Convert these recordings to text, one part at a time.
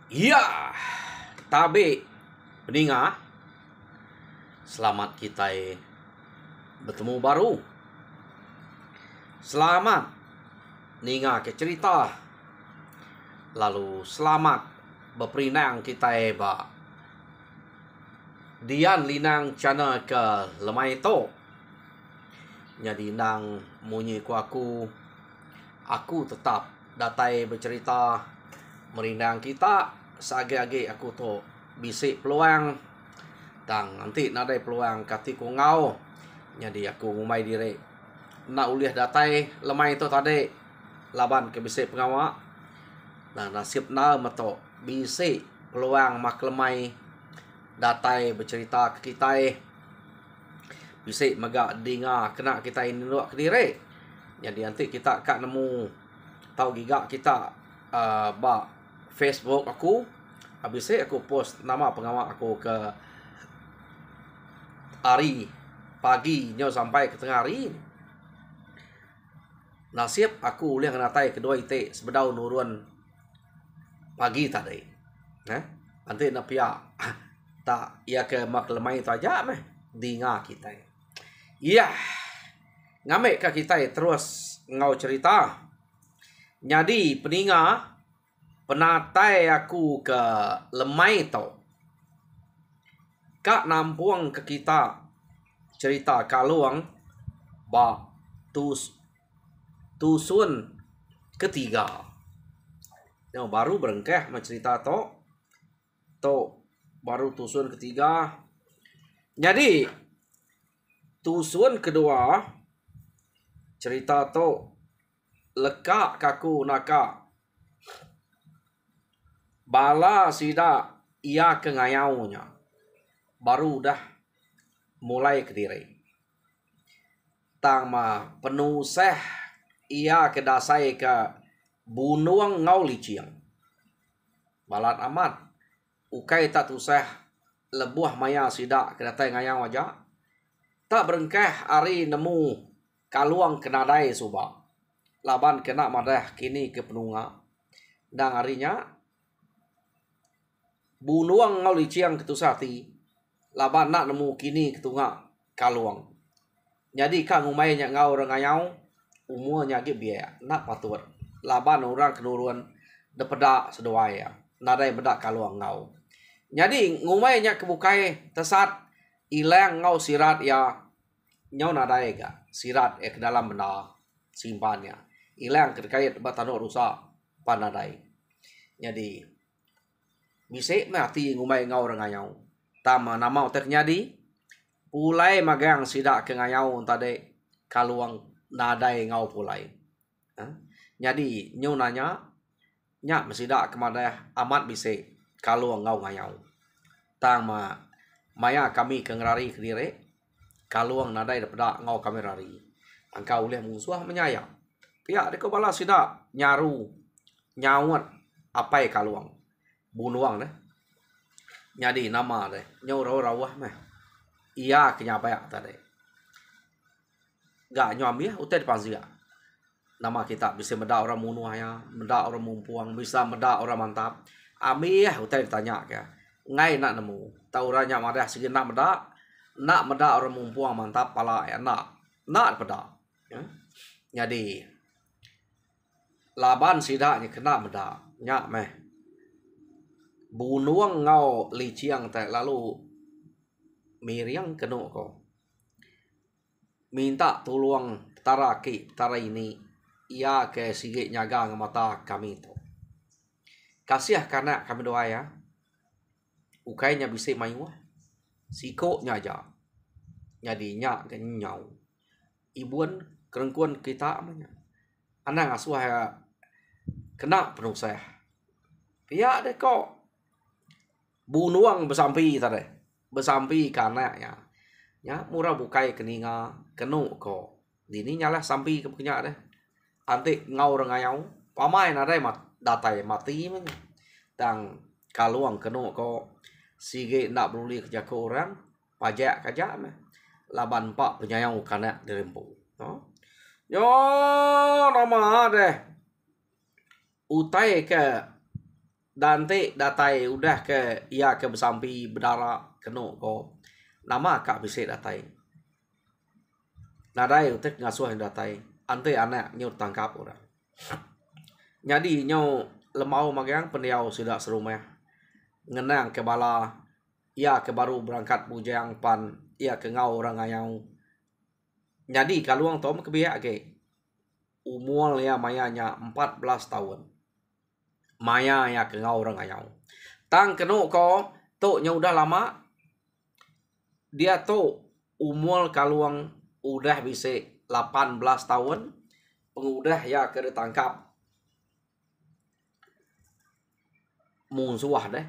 Iya, tabe peninga, selamat kita bertemu baru. Selamat ninga ke cerita. Lalu selamat berperinang kita ba Dian linang channel ke lemai to. Jadi nang munyi ku aku tetap datai bercerita merindang kita sage-age aku tu bisik peluang dan nanti nadai peluang kati ku ngau jadi aku ngumai diri nak uliah datai lemai itu tadi laban ke bisik pengawa dan nasib na mato bisik peluang mak lemai datai bercerita ke kita bisik magak dinga kena kita ini ke diri jadi nanti kita kak nemu tahu gigak kita ba Facebook aku habis aku post nama pengawal aku ke hari pagi nyo sampai ke tengah hari nasib aku uliang natai kedua ite sebedau nurun pagi tadi nanti na pia tak ia ke mak lemai tu aja meh dinga kita iya ngamek ka kita terus ngau cerita jadi peninga penatai aku ke lemai tau. Kak nampuang ke kita cerita kaluang ba tusun ketiga. Yang baru berengkeh mencerita to baru tusun ketiga. Jadi tusun kedua cerita to lekak kaku naka bala sida ia ke ngayaunya baru dah mulai ke diri tama penuseh ia ke dasai ke bunuang ngau liciang balat amat ukai tak tuseh lebuah maya sida ke datai ngayau aja tak berengkeh ari nemu kaluang kenadai suba laban kena madah kini ke penunga dan harinya bunuang ngau liciang ketusati laban nak nemu kini ketunga kaluang jadi kang umai nya ngau rengayau umurnya ge biaya nak patur laban orang kenuruan depeda sedoaya nadai bedak kaluang ngau jadi ngumai nya kebukai tesat ilang ngau sirat ya nyau nadai ga sirat ke dalam benda simpannya ilang terkait batano rusak panadai jadi bisik mati ngumai ngau rengayau tama nama otak nyadi pulai magang sidak ke ngayau tadi kaluang nadai ngau pulai jadi nyu nanya nyak mesidak kemada amat bisik kaluang ngau ngayau tama maya kami ke ngerari ke diri kaluang nadai dapeda ngau kami rari angkau ulih musuh menyayang pihak deko bala sidak nyaru nyawat apai kaluang bunuang deh jadi nama deh nyau rawah meh iya kenyapayak tadi gak nyambi utai dipansia nama kita bisa meda orang munuh ya meda orang mumpuang bisa meda orang mantap ami ya utai ditanya ya ngai nak nemu tahu ranya madah segi nak meda orang mumpuang mantap pala ya nak peda ya. Jadi laban sidaknya kena meda nyak meh bunuang ngau liciang tak lalu miriang keno ko minta tolong taraki tara ini ia ke sige nyaga mata kami tu kasih karena kami doa ya ukainya bisa mayu siko nyaja jadi nyak kenyau ibuan kerengkuan kita amanya anak asuh ya kena penuh saya pihak deh kok bunuang bersampi tadi bersampi karena ya murah bukai keninga kenu ko dini nyalah sampi kepenya deh antik ngau rengayau pamai nadai mat datai mati men tang kaluang kenu ko sige nak beruli kerja ke orang pajak kaja meh laban pak penyayang kana dirempu yo nama deh utai ke Dan te datai udah ke ia ke bersampi berdarah kena ko. Nama kak bisa datai. Nadai utek ngasuh yang datai. Ante anak nyu tangkap orang. Jadi nyu lemau magang pendiau sudah serumah. Ngenang ke bala ia ke baru berangkat bujang pan ia ke ngau orang ayau. Jadi kaluang tom kebiak ke. Umur ya mayanya 14 tahun. Maya ya ke ngau orang ayau. Tang kenu ko tu nya udah lama. Dia tu umur kaluang udah bisa 18 tahun. Pengudah ya ke ditangkap. Musuh deh.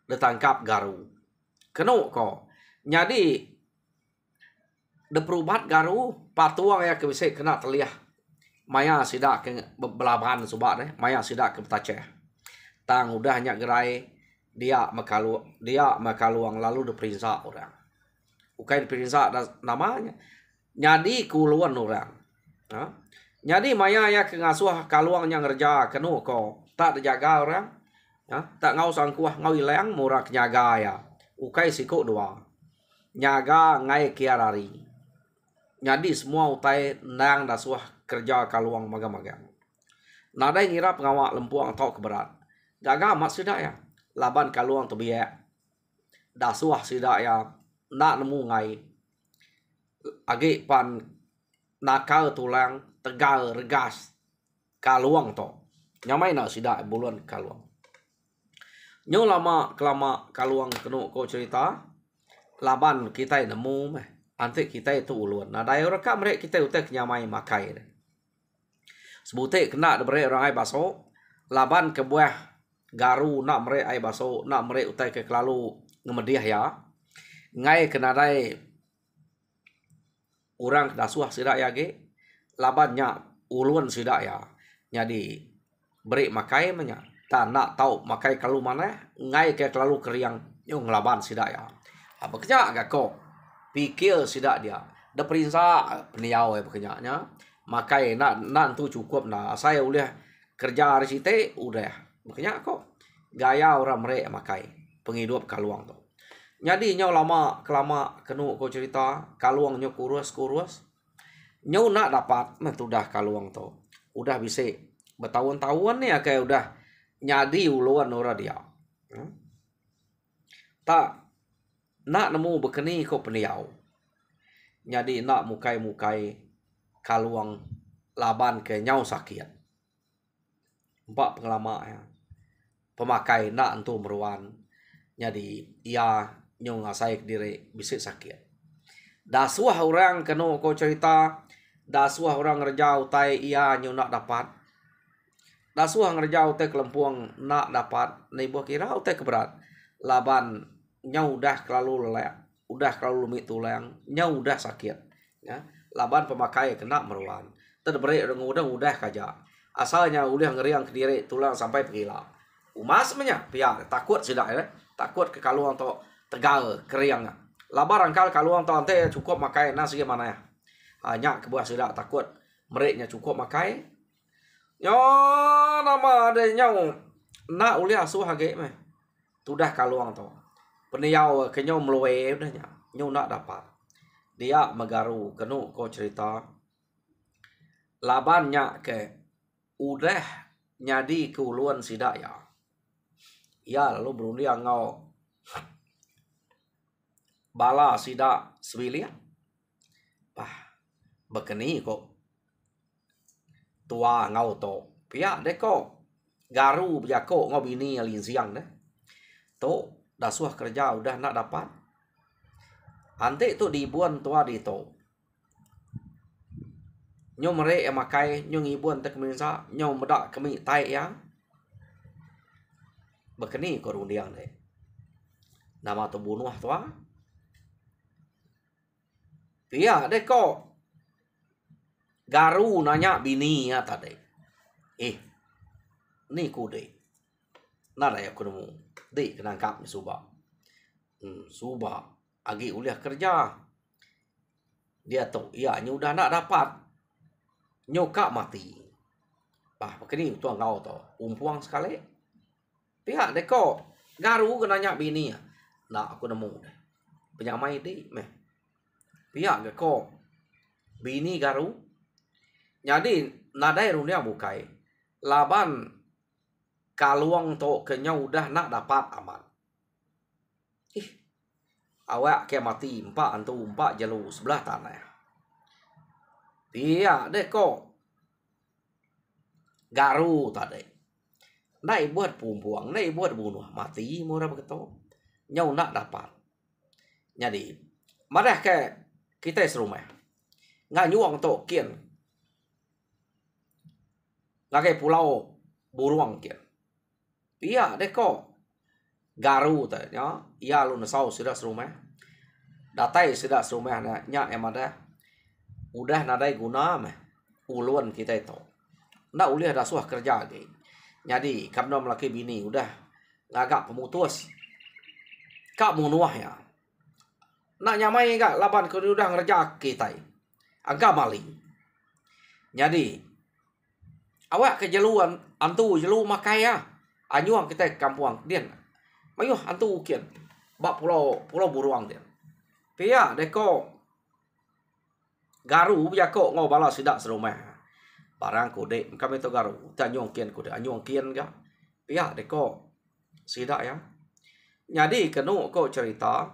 Ditangkap garu. Kenu ko. Jadi deperubat garu patuang ya ke bisa kena terliah. Maya sidak ke belaban subak deh. Maya sidak ke betaceh. Tang udahnya gerai dia makaluang lalu diperiksa orang. Bukan diperiksa namanya. Jadi kuluan orang. Ha? Jadi maya ya ke ngasuh kaluang yang ngerja kenu ko tak dijaga orang. Ha? Tak ngau sangkuah ngau ilang murah nyaga ya. Ukai siku dua. Nyaga ngai kiarari. Jadi semua utai nang dasuah kerja kaluang magang-magang. Nadai ngira pengawak lempuang tau keberat. Jaga amat sidak ya. Laban kaluang tu biak. Dasuah sidak ya. Nak nemu ngai. Agi pan nakal tulang tegal regas kaluang to. Nyamai nak sidak buluan kaluang. Nyo lama kelama kaluang kenu ko cerita. Laban kita nemu meh. Antik kita itu uluan. Nah daya rekam mereka kita utek nyamai makai. Sebutik kena diberi orang ai baso. Laban ke buah garu nak mereka ai baso. Nak mereka utek ke kelalu ngemediah ya. Ngai kena dai orang dasuah sidak ya ge. Labannya uluan sidak ya. Jadi beri makai menya. Tak nak tahu makai kalau mana. Ngai ke kelalu keriang. Yung laban sidak ya. Apa kerja agak kok. Pikir sidak dia. Dah perintah peniau bekerjanya. Makai nak tu cukup nah. Saya udah kerja hari situ udah. Makanya kok gaya orang mereka makai penghidup kaluang tu. Jadi nyo lama kelama kenu ko cerita kaluang nyo kurus. Nyo nak dapat mentudah kaluang tu. Udah bisa bertahun-tahun ni kayak udah nyadi uluan ora dia. Tak nak nemu bekeni ko peniau. Jadi nak mukai kaluang laban ke nyau sakit. Empat pengelama ya. Pemakai nak entu meruan. Jadi ia nyung ngasai diri bisa sakit. Dasuah orang kenu ko cerita. Dasuah orang ngerja utai ia nyung nak dapat. Dasuah ngerja utai kelempuang nak dapat. Nibuah kira utai keberat. Laban nyau udah kelalu lelak. Udah kelalu lumit tulang. Nyau udah sakit. Ya. Laban pemakai kena meruan. Terberi udah kaja. Asalnya udah ngeriang ke diri tulang sampai pegila. Umas menya pihak takut sidak ya. Takut ke kaluang to tegal keriang. Labar angkal kaluang to ante cukup makai nasi gimana ya. Hanya kebuah sidak takut mereknya cukup makai. Yo nama ada nyau nak uli asuh hage meh. Tudah kaluang to. Peniau kenyau meluwe udahnya. Nyau nak dapat. Dia megaru kenu ko cerita. Labannya ke udah nyadi keuluan sidak ya. Ya lalu berundi ngau bala sidak sebilia. Pah bekeni kok tua ngau to. Pihak dek kok garu biako ngau bini alin siang deh. To dasuah kerja udah nak dapat. Ante tu dibuan tua di to. Nyo merek yang makai nyo ngibuan tak minsa nyo medak kemi tai ya. Bekeni ko rundiang deh. Nama tu bunuh tua. Pia deh kok garu nanya bini ya tadi. Ni ku deh. Nada ya ku nemu. Deh kenangkap ni subak. Subak agi uliah kerja. Dia tu ya nyo udah nak dapat. Nyo kak mati. Bah bekeni tu ngau tu umpuang sekali. Pihak deko garu kena nyak bini. Nak aku nemu deh. Penyamai di meh. Pihak deko bini garu. Jadi nadai runia bukai. Laban kaluang to kenyau udah nak dapat aman. Awak ke mati empat antu empat jalur sebelah tanah. Pihak deko garu tadi. Nai buat pumpuang, nai buat bunuh, mati murah begitu. Nyau nak dapat. Jadi, madah ke kita serumah. Nggak nyuang to kian. Nggak ke pulau buruang kian. Iya deko garu tadi. Iya lu nasau sudah serumah. Datai sudah serumah nya emada. Udah nadai guna meh. Uluan kita itu. Nggak ulih ada suah kerja lagi. Jadi, karena melaki bini udah ngagak pemutus. Kak munuah ya. Nak nyamai kak laban kau udah ngerja kita. Angka maling. Jadi, awak ke jaluan antu jalu makaya. Anyuang kita kampuang dian. Mayuh antu kian. Bak pulau buruang dian. Pia deko garu jako ngobala sidak serumah. Barang kode kami to garu tanyong kian kode anyong kian ga pihak deko sidak ya. Jadi kenu ko cerita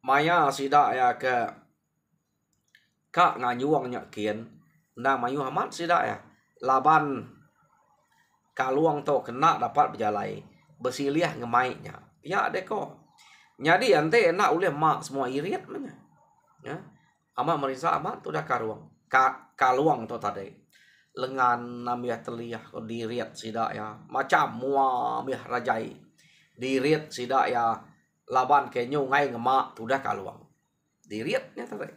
maya sidak ya ke kak nganyuang nyak kian nang mayu amat sidak ya laban kaluang to kena dapat berjalai bersiliah ngemainya pihak deko. Jadi ante enak uleh mak semua irit mana ya amat merisa amat tu dah karuang kaluang to tadi lengan namiah teliah ko diriat sidak ya macam mua miah rajai diriat sidak ya laban kenyo ngai ngemak tu dah kaluang diriatnya tadi.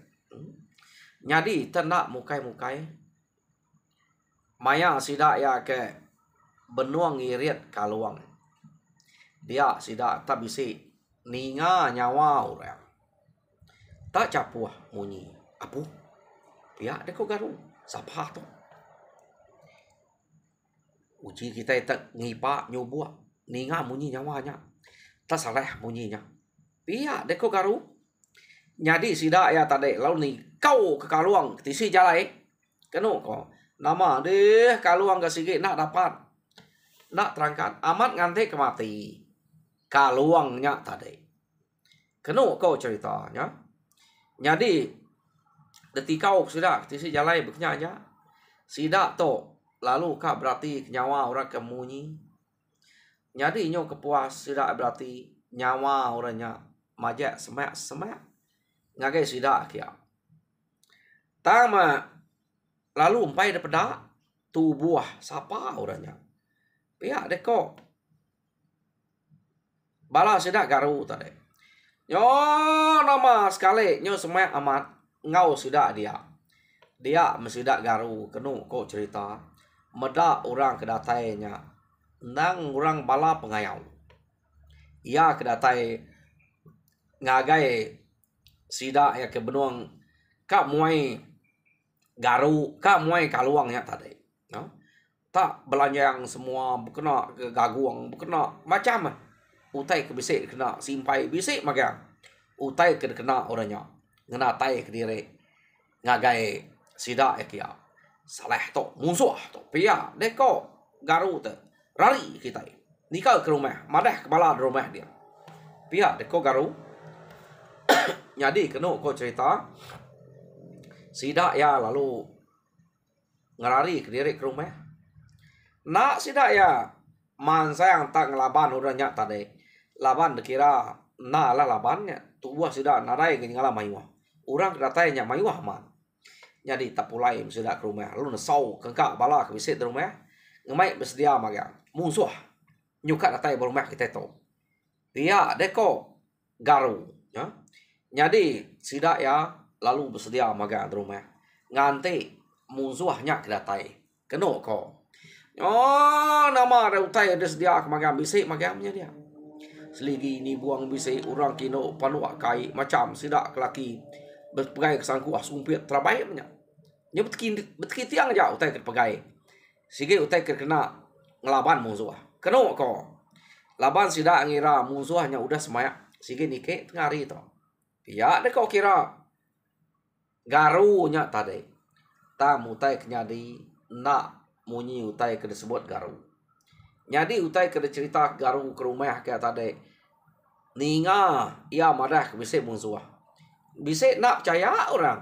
Jadi tenak mukai maya sidak ya ke benuang iriat kaluang dia sidak tak bisi ninga nyawa orang tak capuah munyi apu pihak deko garu sapa tu uji kita tak ngipa nyobuak ninga munyi nyawanya tak salah munyinya pihak deko garu. Jadi sidak ya tadi lalu ni kau ke kaluang tisi jalai kenu ko nama deh kaluang ke sigi nak dapat nak terangkan amat nganti kemati kaluangnya tadi kenu kau ceritanya. Jadi detik kau sidak tisi jalai beknya aja sidak to lalu kak berarti nyawa orang kemunyi. Jadi nyo kepuas sidak berarti nyawa orangnya majak semak ngagai sidak kia. Tama lalu umpai daripada tubuh sapa orangnya. Pihak deko bala sidak garu tadi. Nyo nama sekali nyo semak amat ngau sidak dia. Dia mesidak garu kenu kok cerita. Meda orang kedatainya nang orang bala pengayau. Ia kedatai ngagai sidak ya ke benuang kak muai garu kak muai kaluangnya tadi. No? Tak belanja yang semua kena ke gaguang kena macam utai ke bisik kena simpai bisik magang. Utai ke kena orangnya ngena tai ke diri ngagai sidak ya kia. Salah to musuh to pia deko garu te rari kita nikah ke rumah madah kepala rumah dia pia deko garu. Jadi kenu ko cerita sidak ya lalu ngerari ke diri ke rumah nak sidak ya man sayang tak ngelaban uranya tadi laban dikira na lah labannya tubuh sidak narai ke ngala mayuah orang kedatainya mayuah man. Jadi tak pulai sidak ke rumah lalu nesau kengkak bala ke bisit di rumah ngemai bersedia magang musuh nyukat datai berumah kita tu dia deko garu ya. Jadi sidak ya lalu bersedia magang di rumah nganti musuhnya kedatai kenu ko nama ada utai ada sedia ke magang bisik magangnya dia seligi ni buang bisik orang kino panuak kai macam sidak kelaki berpegai kesangku sumpit terbaiknya nya betki tiang aja utai ke pegai sige utai ke kena ngelaban musuh kenu ko Laban sida ngira musuhnya udah semayak sige nike tengah hari to. Ya dek kok kira garunya tadi. Ta mutai kenyadi nak munyi utai ke disebut garu. Nyadi utai ke cerita garu ke rumah kayak tadi. Ninga ia madah bisa musuh. Bisa nak percaya orang.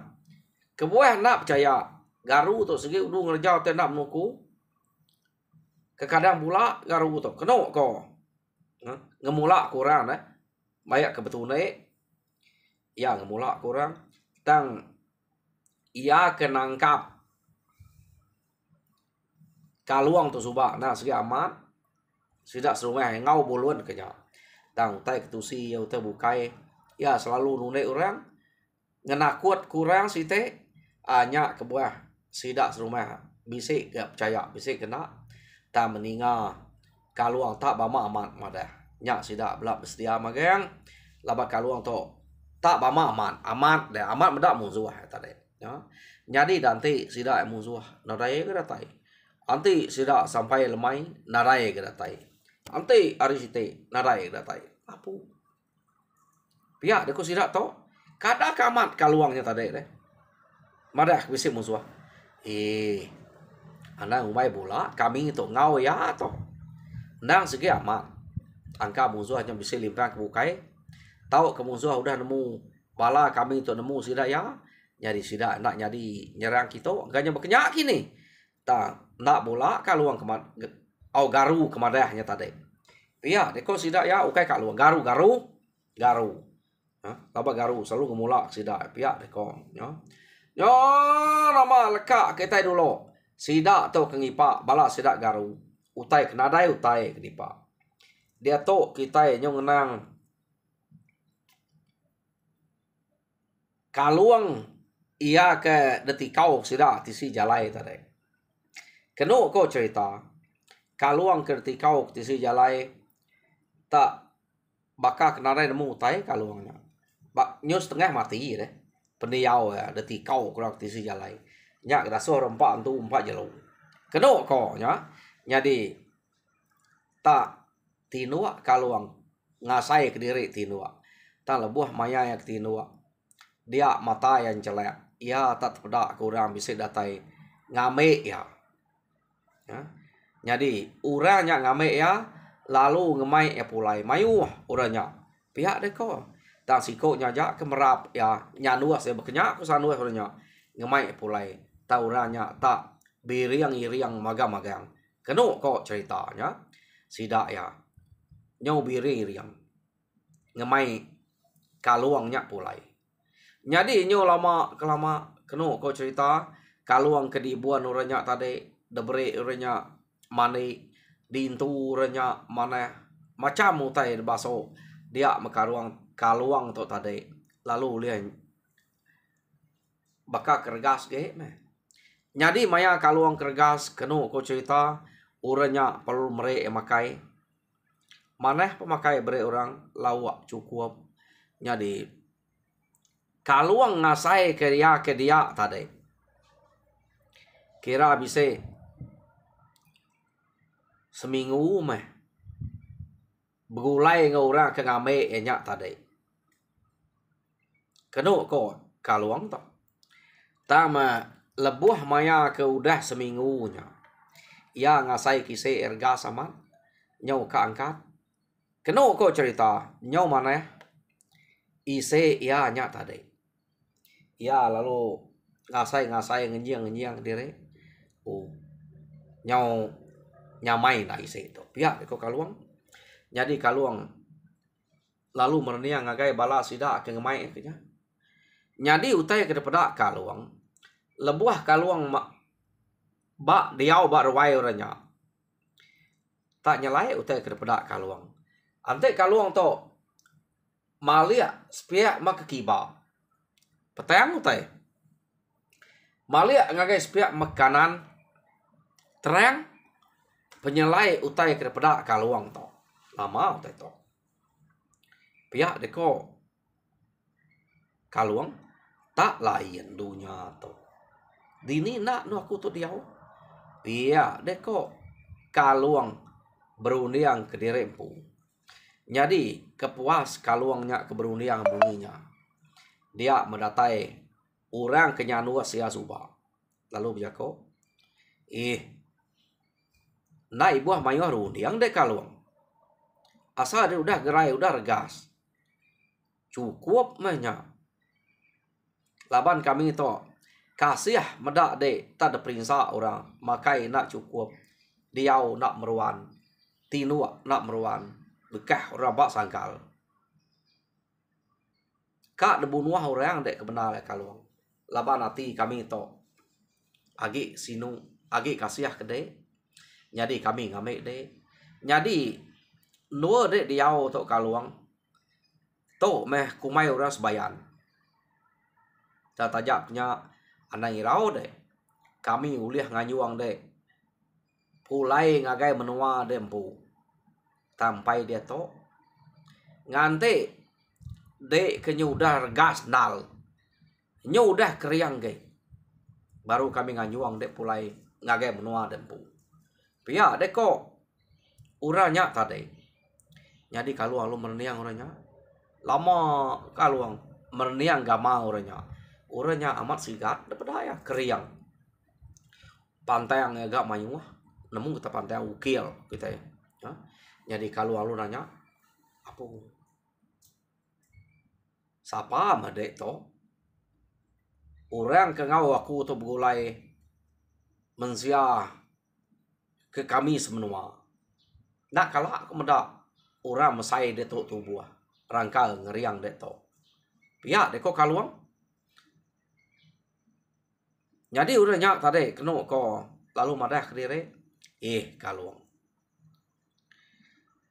Kebuah nak percaya. Garu tu segi udu ngerjau te nak menuku. Kekadang pula garu tu. Kenok ko. Ngemula kurang banyak kebetulan ya ngemula kurang tang ia kenangkap kaluang tu subak nah segi amat sidak serumah ngau boluan kenya tang utai ketusi ya utai bukai ya selalu nune orang ngenakut kurang site anya kebuah sidak serumah bisik gak percaya bisik kena tak meninga kaluang tak bama amat madah nyak sidak belak bersedia magang laba kaluang to tak bama amat deh amat medak musuh tadi ya jadi nanti sidak musuh narai ke datai anti sidak sampai lemai narai ke datai anti ari site narai ke datai apa pihak deku sidak to kada kamat kaluangnya tadi deh madah bisik musuh anda umai bola kami itu ngau ya to nang segi amat angka musuh hanya bisa limpah ke bukai tahu ke musuh udah nemu bala kami itu nemu sidak ya jadi sidak nak jadi nyerang kita gaknya berkenyak kini tak nak bola kaluang kemat au garu kemadahnya tadi iya deko sidak ya ukai kaluang garu apa garu selalu ngemula sidak pihak deko yo nama lekak kita dulu sidak tu kengipak bala sidak garu utai kenadai utai kenipak dia to kita nyong nang kaluang ia ke detikau sida tisi jalai tadi keno ko cerita kaluang ke detikau tisi jalai tak bakal kenarai nemu tai kaluangnya bak nyos tengah mati deh pendiau ya detikau kurang tisi jalai nyak kita suruh empat tu empat jelo keno ko nya jadi tak tinua kaluang ngasai ke diri tinua tak lebuh maya yang tinua dia mata yang celek ya tak pedak kurang bisa datai ngame ya jadi uranya ngame ya lalu ngemai ya pulai mayu uranya pihak deko tak siko nyajak kemerap ya nyanua saya berkenyak kusanua uranya ngemai pulai tak uranya tak biriang magang keno kok ceritanya sidak ya nyau biri yang ngemai kaluangnya pulai jadi nyo lama kelama keno kau cerita kaluang kedibuan uranya tadi debre uranya mani dintu uranya mana macam utai baso dia mekaruang kaluang tu tadi lalu lian bakal kergas ge jadi maya kaluang kergas keno kau cerita uranya perlu mere makai maneh pemakai beri orang lawak cukup jadi kaluang ngasai ke dia tadi kira bisa seminggu meh begulai ngorang ke ngame enyak tadi keno ko kaluang to tama lebuh maya ke udah seminggunya ia ngasai kise erga sama nyau ke angkat keno ko cerita nyau mana ise ia nyak tadi ya lalu ngasai ngenjiang diri nyau nyamai na ise itu pihak ko kaluang jadi kaluang lalu merniang ngagai bala sida ke ngemai kenya jadi utai ke depada kaluang lebuah kaluang ba diau ba rawai orangnya tak nyalai utai ke depada kaluang ante kaluang to malia spia mak kiba petang utai malia ngagai spia makanan terang penyelai utai ke depada kaluang to lama utai to pihak deko kaluang tak lain dunia to dini nak nu aku tu diau pihak deko kaluang berundang ke dirempu Jadi kepuas kaluangnya keberundiang bunyinya. Dia mendatai orang kenyanua sia suba. Lalu berjako, na ibuah mayuah rundiang dek kaluang. Asal dia udah gerai, udah regas. Cukup banyak. Laban kami itu kasih medak dek tak ada perintah orang. Makai nak cukup. Diau nak meruan. Tinu nak meruan. Bekah orang bak sangkal. Kak debunuah orang dek kebenar kaluang. Laban hati kami itu. Agi sinu. Agi kasih kedai. Jadi kami ngamik dek. Jadi nua dek diau tok kaluang. Tok meh kumai orang sebayan. Tatajapnya anai rau dek. Kami uliah nganyuang dek. Pulai ngagai menua dempu. Sampai dia tok. Ngante dek kenyudah gas nal. Nyudah keriang ge. Baru kami nganyuang dek pulai ngagai menua dempu. Pia dek kok. Uranya tadi. Jadi kaluang lu merniang orangnya. Lama kaluang merniang gama orangnya. Orangnya amat sigat daripada ya keriang. Pantai yang agak mayuah. Namun kita pantai yang ukil kita ya. Jadi kaluang lu nanya. Apa? Siapa madek to? Orang kengau aku tu bergulai mensia ke kami semenua. Nak kalau aku mendak orang mesai de tok tubuh. Rangka ngeriang de tok. Pihak de ko kaluang. Jadi udah nyak tadi kena ko lalu madah ke diri. Kaluang.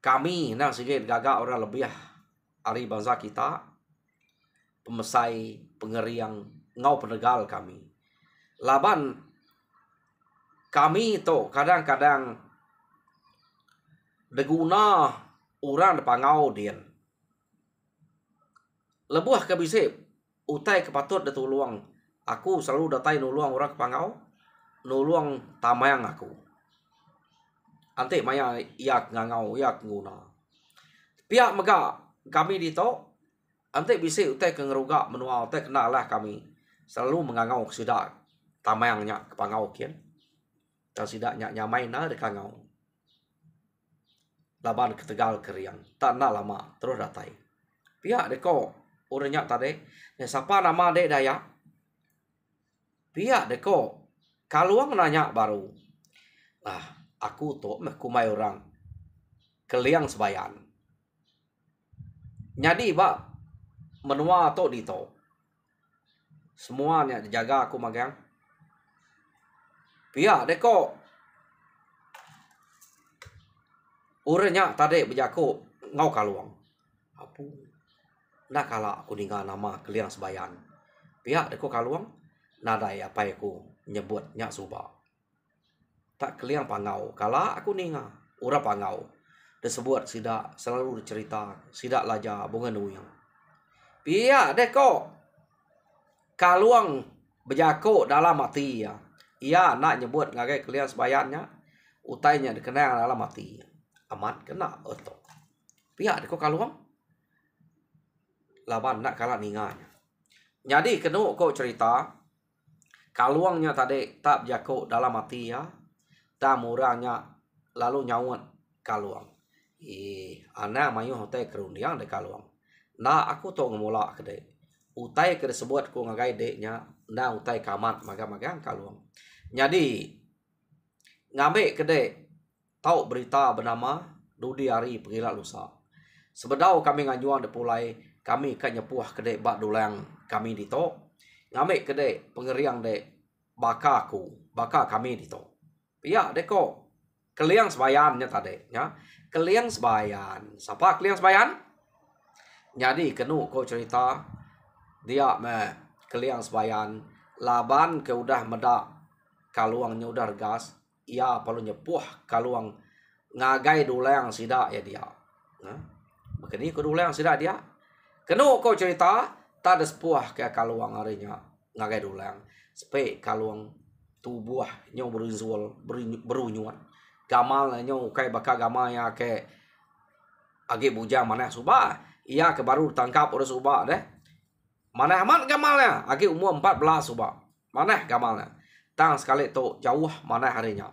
Kami nak sikit gagak orang lebih hari bangsa kita. Pemesai, pengeriang, ngau penegal kami. Laban kami tu kadang-kadang deguna orang depangau dian. Lebuah ke bisip, utai kepatut datuluang. Aku selalu datai nuluang orang kepangau, nuluang tamayang aku. Ante maya iak ngangau, iak nguna. Pihak mega kami dito. Ante bisa utai kengeruga menua utai kenalah kami selalu mengangau sidak tamayangnya kepangau kian. Dan sidaknya nyamai na dekangau. Laban ketegal keriang. Tak nak lama terus datai. Pihak deko orangnya tadi. Siapa nama dek daya? Pihak deko kaluang nanya baru. Lah aku tu kumai orang keliang sebayan. Jadi bak menua to dito. Semuanya dijaga aku magang. Pihak deko. Orangnya tadi berjaku ngau kaluang. Apa? Nak kala aku dengar nama keliang sebayan. Pihak deko kaluang. Nadai apa aku nyebut nyak suba. Tak keliang pangau. Kala aku dengar. Ura pangau. Disebut sidak selalu cerita. Sidak laja bunga nuyang. Pihak deko kaluang berjaku dalam mati ya. Ia nak nyebut ngagai keliang sebayannya. Utainya dikenal dalam mati. Amat kena otok. Pihak deko kaluang. Laban nak kalah ninganya. Jadi kena kau cerita. Kaluangnya tadi tak berjaku dalam mati ya. Tak murahnya lalu nyawat kaluang. Anak mayu hotel kerundiang de kaluang. Nah aku tu ngemula kedai. Utai ke disebut ku ngagai deknya. Nah utai kamat magang-magang kaluang. Jadi ngambil kedai. Tahu berita bernama Dudi Hari Pergilah Lusa. Sebedau kami ngajuan depulai. Kami kan nyepuah kedai bak dulang kami dito. Ngambil kedai pengeriang dek baka aku. Baka kami dito. Ya deko. Keliang sebayannya tadi. Ya. Keliang sebayan. Siapa keliang sebayan? Jadi kenu kau cerita dia keliang sebayan laban ke udah medak kaluangnya udah gas ia perlu nyepuh kaluang ngagai dulang sidak ya dia. Begini ke dulang sidak dia. Kenu kau cerita tak ada sepuah ke kaluang harinya ngagai dulang. Sepe kaluang tubuh nyong berunyuan. Gamal nyong kai bakal gamanya ke agi bujang mana subah. Ia ke baru tangkap oleh subah deh. Mana amat gamalnya? Agi umur 14 subah. Mana gamalnya? Tang sekali tu jauh mana harinya.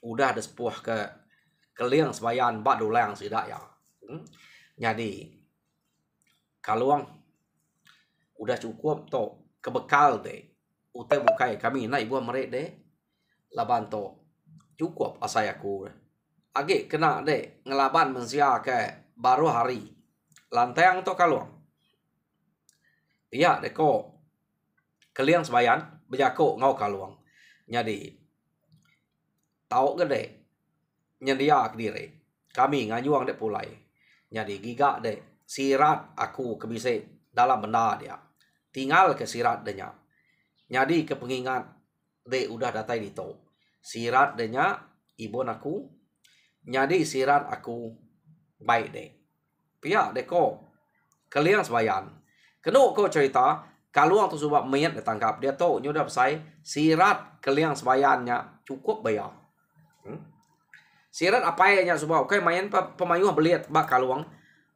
Udah ada sepuh ke keliang sebayan bak dulang sidak ya. Jadi kaluang udah cukup to kebekal deh. Utai bukai kami nak ibu merek deh. Laban to cukup asai aku. Agi kena deh ngelaban mensia ke baru hari. Lantang to kaluang. Iya deko keliang sebayan berjako ngau kaluang. Jadi tahu gede nyedia ke diri. Kami nganyuang dek pulai. Jadi gigak dek sirat aku kebise dalam benda dia. Tinggal ke sirat denya. Jadi ke pengingat dek udah datai dito. Sirat denya ibon aku. Jadi sirat aku baik dek. Pihak deko keliang sebayan. Kena ko cerita kaluang tu sebab mayat ditangkap dia tahu nyoda pasai sirat keliang sebayannya cukup bayar. Sirat apa nya sebab okay main pemayuh beliat bak kaluang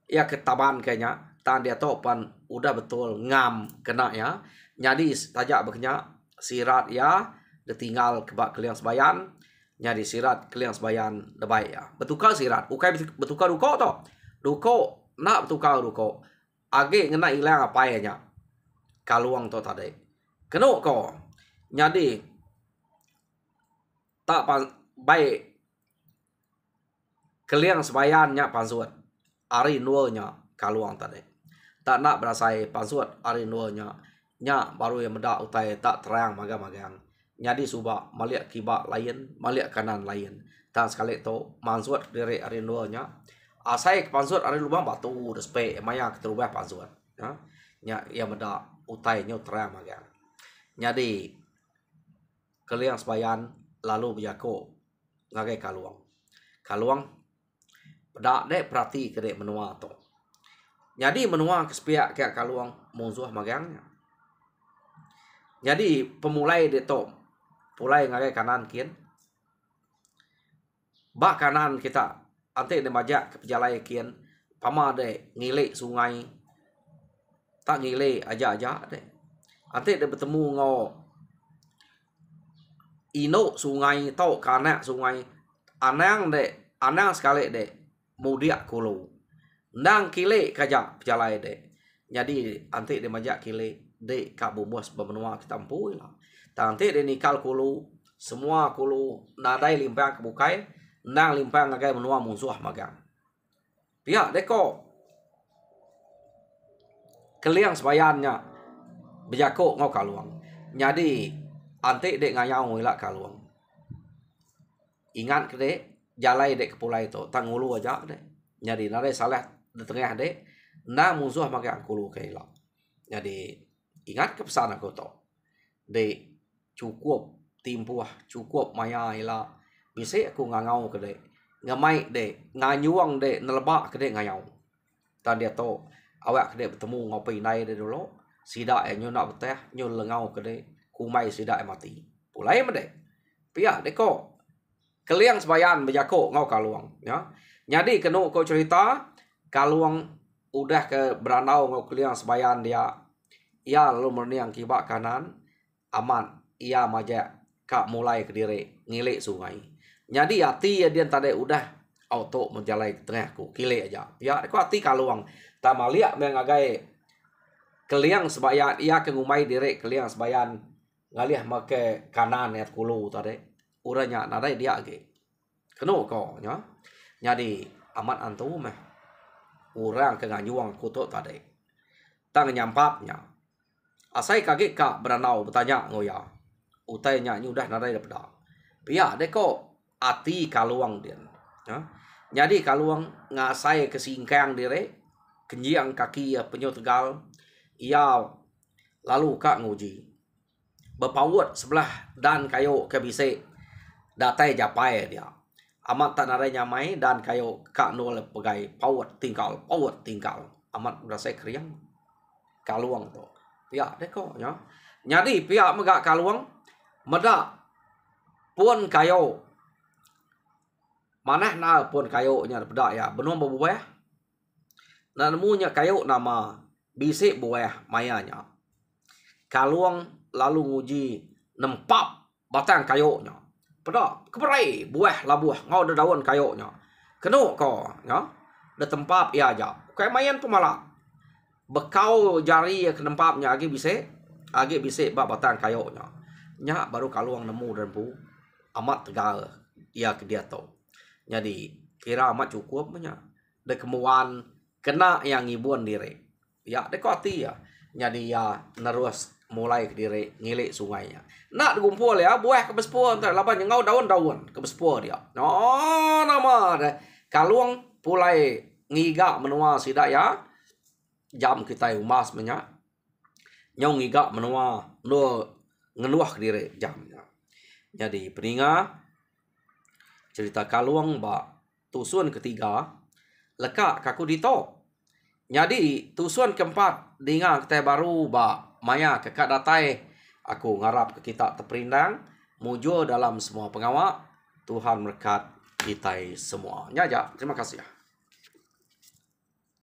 ya ketaban kayaknya tan dia tahu pan udah betul ngam kena ya. Jadi tajak beknya sirat ya ditinggal ke bak keliang sebayan. Jadi sirat keliang sebayan debai ya. Betukar sirat, ukai betukar ruko to. Ruko nak betukar ruko. Age ngena ilang apa nya kaluang to tadi. Kena ko. Jadi tak baik keliang sebayannya pansuat. Ari nuanya kaluang tadi. Tak nak berasai pansuat ari nuanya. Nya baru yang medak utai tak terang magang-magang. Jadi subak maliak kibak lain, maliak kanan lain. Tak sekali to mansuat dari ari nuanya. Asai pansuat ari lubang batu despe maya keterubah pansuat. Nya ia medak utai nyo terang magang. Jadi keliang sebayan lalu berjako ngagai kaluang. Kaluang dak dek perhati ke dek menua to. Jadi menua ke sepiak ke kaluang musuh magangnya. Jadi pemulai dek to pulai ngagai kanan kian. Bak kanan kita ante de majak ke pejalai kian. Pama dek ngilek sungai. Tak ngilek aja-aja dek. Ante de bertemu ngo ino sungai tau kanak sungai. Anang dek, anang sekali dek mudiak kulu. Nang kile kajak pejalai dek. Jadi antik dia majak kile dek kak bubos bemenua kita ampui lah. Tantik dia nikal kulu semua kulu nadai limpang kebukai nang limpang ngagai menua musuh magang. Pihak deko keliang sebayannya berjako ngau kaluang. Jadi antik dek ngayau ngilak kaluang. Ingat ke dek jalai dek kepulai tu tangulu aja dek. Jadi nare salah di tengah dek na musuh magang kulu ke ilak. Jadi ingat ke pesan aku tu. Dek cukup timpuah, cukup maya ilak. Bisa aku ngangau ke dek. Ngamai dek, nganyuang dek, nelebak ke dek ngayau. Dan dia tu awak ke dek bertemu ngopi nai dek dulu. Sidak nyo nak beteh, nyo lengau ke dek. Kumai sidak mati. Pulai me dek. Pihak dek ko. Keliang sebayan berjako ngau kaluang. Ya. Jadi kena kau cerita kaluang udah ke beranau ngau keliang sebayan dia. Ia lalu merniang kibak kanan. Aman. Ia majak kak mulai ke diri. Ngilik sungai. Jadi hati dia tadi udah auto menjalai ke tengahku. Kile aja. Ya aku hati kaluang. Tamaliak mengagai keliang sebayan. Ia ke ngumai diri keliang sebayan. Ngalih make kanan ya kulu tadi. Uranya nadai dia lagi. Kena kau ya. Jadi amat antum orang ke nganyuang kutuk tadi. Tang nyampapnya. Asai kaget kak beranau bertanya ngoya. Utainya ni udah nadai dapat. Pihak deko ati kaluang dia. Ya. Jadi kaluang ngasai kesingkang diri. Kenjiang kaki penyu tegal. Ia lalu kak nguji. Berpawut sebelah dan kayu kebisik. Datai japai dia. Amat tak narai nyamai dan kayu kak nol pegai pawut tinggal. Amat berasa kriang. Kaluang tu. Pihak deko ya. Jadi pihak megak kaluang. Medak pun kayu. Manah na pun kayu nya bedak ya. Benua berbuah. nak nemunya kayu nama bisik buah mayanya. Kaluang lalu nguji nempap batang kayunya. Pada keperai buah labuh ngau ada daun kayunya. Kenu ko ya. Da tempap ia aja. Kayak mayan pemalak. Bekau jari ke nempapnya agi bisik bak batang kayunya. Nya baru kaluang nemu dan pu amat tegal ia ke dia tu. Jadi kira amat cukup punya. Da kemuan kena yang ngibun diri. Ya dekoti ya. Jadi ya nerus mulai ke diri ngilik sungainya. Nak digumpul ya buah kebespuan entar laban ngau daun-daun kebespuan dia. Oh nama dah. Kaluang pulai ngiga menua sidak ya. Jam kita umas menya. Nyau ngiga menua no ngeluah ke diri jamnya. Jadi peninga cerita kaluang ba tusun ketiga lekak kaku dito. Jadi tusun keempat dengar kita baru ba maya kekak datai. Aku ngarap ke kita terperindang mujur dalam semua pengawak. Tuhan berkat kita semua. Nyaja, terima kasih.